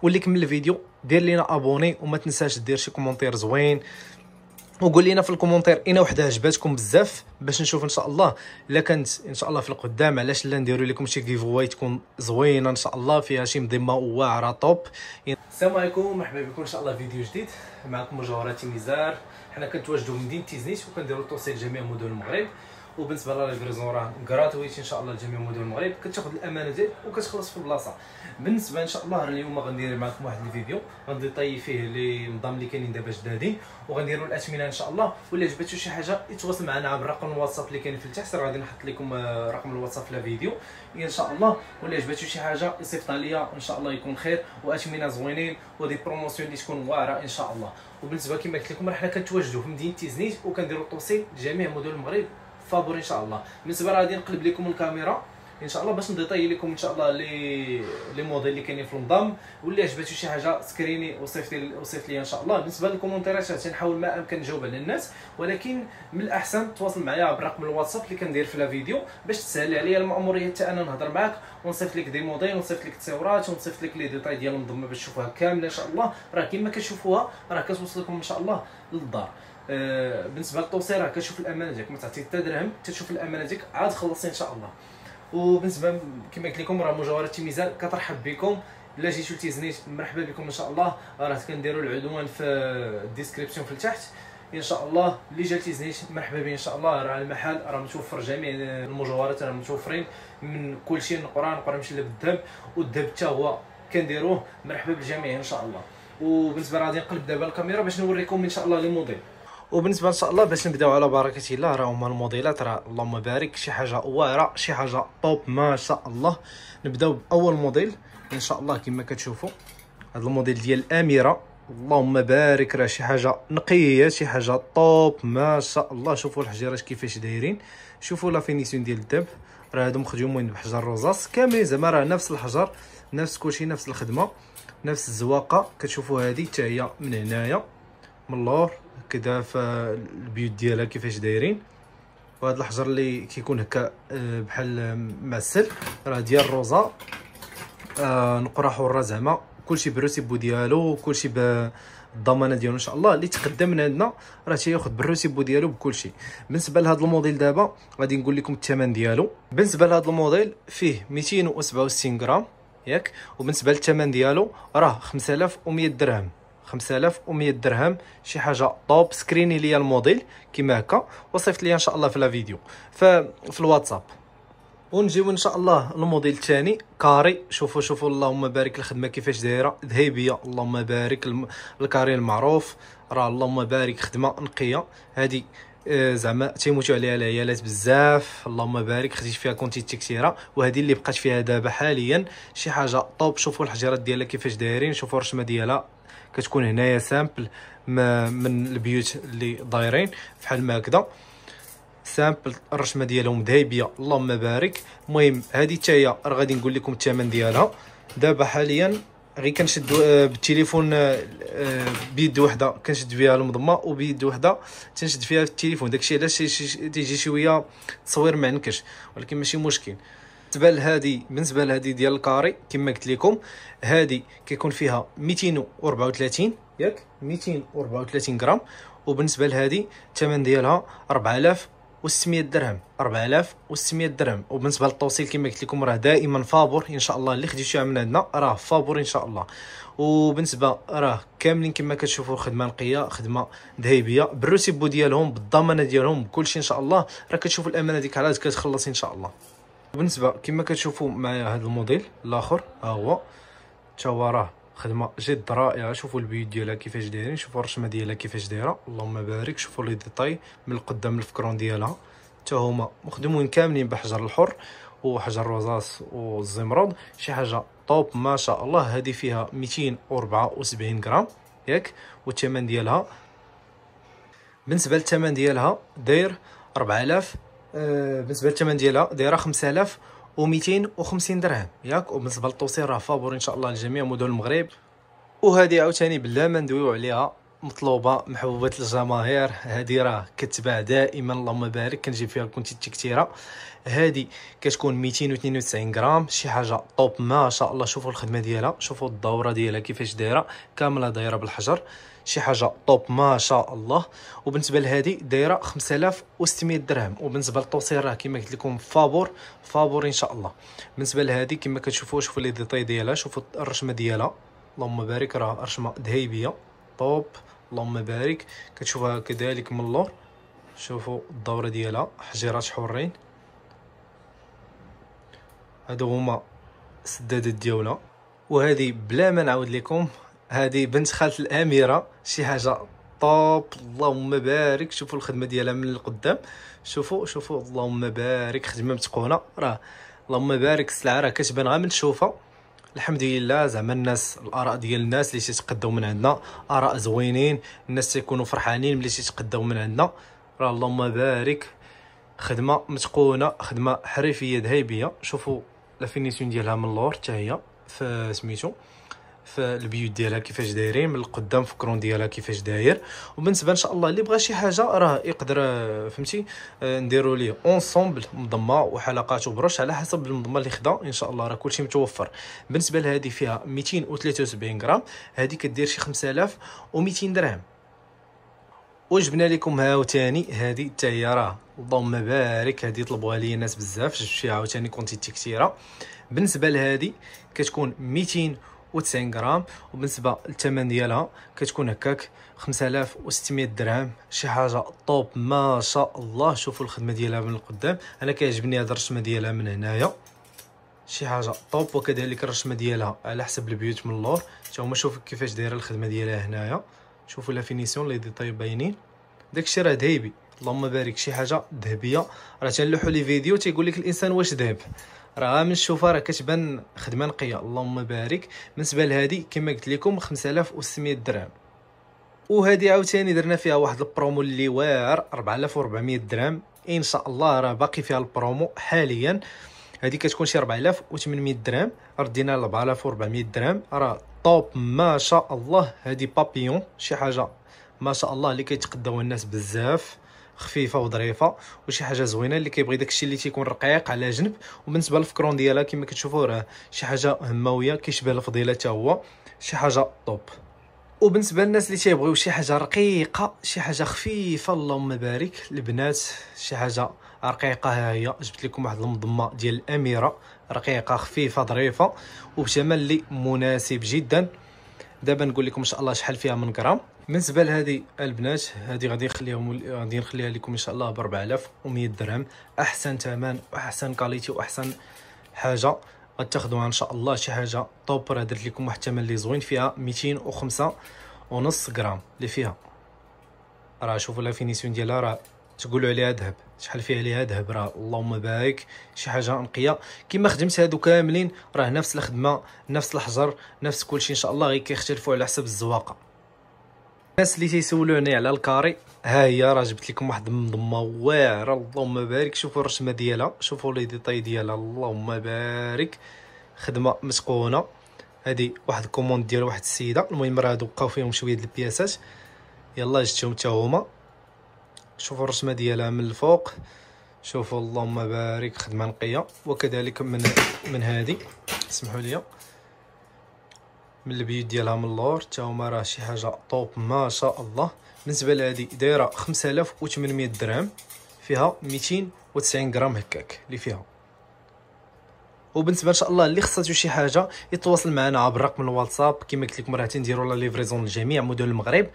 واللي كمل الفيديو دير لينا ابوني وما تنساش دير شي كومونتير زوين، وقول لنا في الكومونتير اين وحده عجباتكم بزاف باش نشوف ان شاء الله الا كانت ان شاء الله في القدام علاش لا نديروا لكم شي كيفواي تكون زوينه ان شاء الله فيها شي مضمه واعره طوب. السلام عليكم، مرحبا بكم ان شاء الله فيديو جديد. معكم مجوهرات ميزار. حنا كنتواجدوا في مدينه تيزنيت وكنديروا توصيل لجميع مدن المغرب، وبالنسبه لا ليفريزون راه غراتويت ان شاء الله لجميع مدن المغرب، كتاخذ الامانه ديالك وكتخلص في البلاصه. بالنسبه ان شاء الله اليوم غندير معكم واحد الفيديو غنديطاي فيه لي نظام اللي كاينين دابا جدادين، وغنديروا الاثمنه ان شاء الله. واللي عجبتو شي حاجه يتواصل معنا عبر رقم الواتساب اللي كاين في التحت، راه غادي نحط لكم رقم الواتساب في الفيديو ان شاء الله. واللي عجبتو شي حاجه يصيفط ليا ان شاء الله يكون خير، واثمنه زوينين ودي بروموسيون اللي تكون واعره ان شاء الله. وبالنسبه كما قلت لكم راه حنا كنتواجدوا في مدينه تيزنيت وكنديروا التوصيل لجميع مدن المغرب فابور ان شاء الله. بالنسبه راه غادي نقلب لكم الكاميرا ان شاء الله باش نديطاي لكم ان شاء الله لي موديل اللي كاينين في النظام. واللي عجباتو شي حاجه سكريني وصيفط لي ان شاء الله. بالنسبه للكومونتيرات تنحاول ما امكن نجاوب على الناس، ولكن من الاحسن تواصل معايا عبر رقم الواتساب اللي كندير في الفيديو باش تسهل عليا الماموريه حتى انا نهضر معاك ونصيفط لك دي موديل ونصيفط لك التصاورات ونصيفط لك لي ديتاي ديال المنظمه باش تشوفوها كامله ان شاء الله. راه كما كتشوفوها راه كتوصل لكم ان شاء الله للدار. بالنسبه للتوصيل راه كتشوف الامانه ديالك، ما تعطي حتى درهم تشوف الامانه ديالك عاد خلصي ان شاء الله. وبالنسبه كما قلت لكم راه مجوهرات ميزان كترحب بكم. الا جيتو لتيزنيت مرحبا بكم ان شاء الله. راه كنديروا العنوان في الديسكريبسيون في التحت ان شاء الله. اللي جا لتيزنيت مرحبا به ان شاء الله. راه المحل راه متوفر جميع المجوهرات، راه متوفرين من كل شيء. نقرا مشلب بالذهب، والذهب حتى هو كنديروه. مرحبا بالجميع ان شاء الله. وبالنسبه راه غادي نقلب دابا الكاميرا باش نوريكم ان شاء الله لي موديل. وبالنسبه ان شاء الله باش نبداو على بركه الله، راه هما الموديلات راه اللهم بارك شي حاجه واعره شي حاجه طوب ما شاء الله. نبداو باول موديل ان شاء الله. كما كتشوفوا هذا الموديل ديال الاميره، اللهم بارك راه شي حاجه نقيه شي حاجه طوب ما شاء الله. شوفوا الحجيرات كيفاش دايرين، شوفوا لا فينيسيون ديال الذهب، راه هادو مخدومين بحجر رصاص كاملين زعما راه نفس الحجر نفس كلشي نفس الخدمه نفس الزواقه. كتشوفوا هذه حتى هي من هنايا من اللور كذا في البيوت ديالها كيفاش دايرين. وهذا الحجر اللي كيكون هكا بحال معسل راه ديال الروزا، نقره حره زعما كلشي بالروسيبو ديالو كلشي بالضمانه ديالو ان شاء الله. اللي تقدم من عندنا راه تياخذ بالروسيبو ديالو بكلشي. بالنسبه لهذا الموديل دابا غادي نقول لكم الثمن ديالو. بالنسبه لهذا الموديل فيه 267 غرام ياك، وبالنسبه للثمن ديالو راه 5100 درهم. 5100 درهم شي حاجه طوب. سكريني ليا الموديل كيما هكا وصيفط ليا ان شاء الله في الفيديو في الواتساب. ونجيو ان شاء الله الموديل الثاني كاري. شوفوا اللهم بارك الخدمه كيفاش دايره ذهبيه، اللهم بارك الكاري المعروف راه اللهم بارك خدمه نقيه. هذه زعما تيموتوا عليها العيالات بزاف، اللهم بارك خديت فيها كونتيتي كثيره. وهذه اللي بقات فيها دابا حاليا شي حاجه طوب. شوفوا الحجرات ديالها كيفاش دايرين، شوفوا الرشمه ديالها كتكون هنايا سامبل من البيوت اللي دايرين بحال ما هكذا سامبل. الرشمه ديالهم ذهبيه اللهم بارك. المهم هذه حتى هي راه غادي نقول لكم الثمن ديالها. دابا حاليا غير كنشد بالتليفون بيد وحده كنشد فيها المضمه وبيد وحده تنشد فيها التليفون، داكشي علاش تيجي شويه تصوير معنكش، ولكن ماشي مشكل. بالنسبه لهذه ديال الكاري كما قلت لكم هذه كيكون فيها 234 ياك 234 غرام. وبالنسبه لهذه الثمن ديالها 4600 درهم 4600 درهم. وبالنسبه للتوصيل كما قلت لكم راه دائما فابور ان شاء الله. اللي خديتوها من عندنا راه فابور ان شاء الله. وبالنسبه راه كاملين كما كتشوفوا خدمه نقيه خدمه ذهبيه بالروسيبو ديالهم بالضمانه ديالهم بكلشي ان شاء الله. راه كتشوفوا الامانه ديك عاد كتخلص ان شاء الله. بالنسبه كما كتشوفوا معايا هذا الموديل الاخر ها هو حتى هو راه خدمه جد رائعه. شوفوا البيوت ديالها كيفاش دايرين، شوفوا الرشمه ديالها كيفاش دايره اللهم بارك. شوفوا لي ديتاي من القدام الفكرون ديالها حتى هما مخدومين كاملين بحجر الحر وحجر الرصاص والزمرد شي حاجه طوب ما شاء الله. هذه فيها 274 غرام ياك، والثمن ديالها بالنسبه للثمن ديالها داير 4000 بالنسبه للثمن ديالها دايره 5250 درهم ياك. وبالنسبه للتوصيل راه فابور ان شاء الله لجميع مدن المغرب. وهذه عاوتاني بلا ما ندويو عليها مطلوبه محبوبه الجماهير. هذه راه كتباع دائما، اللهم بارك، كنجيب فيها الكونتيتي كثيره. هذه كتكون 292 غرام، شي حاجه طوب ما شاء الله. شوفوا الخدمه ديالها، شوفوا الدوره ديالها كيفاش دايره، كامله دايره بالحجر، شي حاجه طوب ما شاء الله. وبالنسبه لهذه دايره 5600 درهم. وبالنسبه للتوصيل راه كما قلت لكم فابور ان شاء الله. بالنسبه لهذه كما كتشوفوا، شوفوا لي ديتاي ديالها، شوفوا الرشمه ديالها، اللهم بارك، راه رشمه ذهبيه طوب، اللهم بارك. كتشوفها كذلك من اللور، شوفوا الدوره ديالها، حجيرات حورين، هادو هما السدادات ديالها. وهذه بلا ما نعاود لكم، هذه بنت خالة الاميره، شي حاجه طوب، اللهم بارك. شوفوا الخدمه ديالها من القدام، شوفوا اللهم بارك، خدمه متقونه، راه اللهم بارك. السلعه راه كتبان غير من تشوفها. الحمد لله، زعما الناس، الاراء ديال الناس اللي تيتقداو من عندنا اراء زوينين، الناس تيكونوا فرحانين ملي تيتقداو من عندنا، راه اللهم بارك. خدمه متقونه، خدمه حرفيه ذهبيه. شوفوا لا فينيسيون ديالها من اللور حتى هي، في سميتو، في البيوت ديالها كيفاش دايرين من القدام، في الكرون ديالها كيفاش داير. وبالنسبه ان شاء الله اللي بغى شي حاجه راه يقدر، فهمتي، نديروا ليه اونصومبل، مضمه وحلقات وبروش على حسب المضمه اللي خدا، ان شاء الله راه كلشي متوفر. بالنسبه لهذه فيها 273 غرام، هذه كدير شي 5200 درهم. وجبنا لكم عاوتاني هذه حتى هي، راه اللهم بارك، هذه طلبوها لي الناس بزاف، جبت فيها عاوتاني كونتيتي كثيره. بالنسبه لهذه كتكون 290 غرام، وبالنسبه للثمن ديالها كتكون هكاك 5600 درهم، شي حاجه طوب ما شاء الله. شوفوا الخدمه ديالها من القدام، انا كيعجبني هذا الرسمه ديالها من هنايا، شي حاجه طوب. وكذلك الرسمه ديالها على حسب البيوت من اللور، حتى هما شوفوا كيفاش دايره الخدمه ديالها هنايا، شوفوا لا فينيسيون، لي ديتاي باينين، داكشي راه ذهبي، اللهم بارك، شي حاجه ذهبيه. راه تنلوحوا لي فيديو تيقول لك الانسان واش ذهب، راه من تشوفها راه كتبان خدمه نقيه، اللهم بارك. بالنسبه لهذه كما قلت لكم 5600 درهم. وهذه عاوتاني درنا فيها واحد البرومو اللي واعر، 4400 درهم ان شاء الله، راه باقي فيها البرومو حاليا. هذه كتكون شي 4800 درهم، ردينا ل 4400 درهم، راه طوب ما شاء الله. هذه بابيون، شي حاجه ما شاء الله اللي كيتقداو الناس بزاف، خفيفه وظريفه، وشي حاجه زوينه اللي كيبغي داكشي اللي تيكون رقيق على جنب. وبالنسبه للفكرون ديالها كما كتشوفوا راه شي حاجه هماويه، كيشبه الفضيله حتى هو، شي حاجه طوب. وبالنسبه للناس اللي تيبغيو شي حاجه رقيقه، شي حاجه خفيفه، اللهم بارك، البنات شي حاجه رقيقه، ها هي جبت لكم واحد المضمه ديال الاميره، رقيقه خفيفه ظريفه وبثمن اللي مناسب جدا. دابا نقول لكم ان شاء الله شحال فيها من غرام. بالنسبه لهذه البنات، هذه غادي نخليها لكم ان شاء الله ب 4100 درهم، احسن ثمن واحسن كاليتي واحسن حاجه غتاخذوها ان شاء الله، شي حاجه طوب. راه درت لكم واحد الثمن اللي زوين، فيها 205 ونص غرام اللي فيها، راه شوفوا لا فينيسيون ديالها، راه تقولوا عليها ذهب، شحال فيها عليها ذهب، راه اللهم بارك، شي حاجه نقيه. كما خدمت هادو كاملين راه نفس الخدمه، نفس الحجر، نفس كلشي ان شاء الله، غير كيختلفوا على حسب الزواقه. الناس اللي تيسولوني على الكاري، ها هي راه جبت لكم واحد المضمه واعره، اللهم بارك. شوفوا الرسمه ديالها، شوفوا لي ديتاي ديالها، اللهم بارك، خدمه متقونه. هذه واحد الكوموند ديال واحد السيده، المهم راه هادو بقاو فيهم شويه د البياسات، يلا جبتهم حتى هما. شوفوا الرسمه ديالها من الفوق، شوفوا اللهم بارك، خدمه نقيه. وكذلك من هذه، اسمحوا لي، من البيوت ديالها من اللور حتى هما راه شي حاجه طوب ما شاء الله. بالنسبه لهذه دايره 5800 درهم، فيها 290 غرام هكاك اللي فيها. وبالنسبه ان شاء الله اللي خصاتو شي حاجه يتواصل معنا عبر رقم الواتساب، كما قلت لكم راه تنديروا لا ليفريزون لجميع مدن المغرب.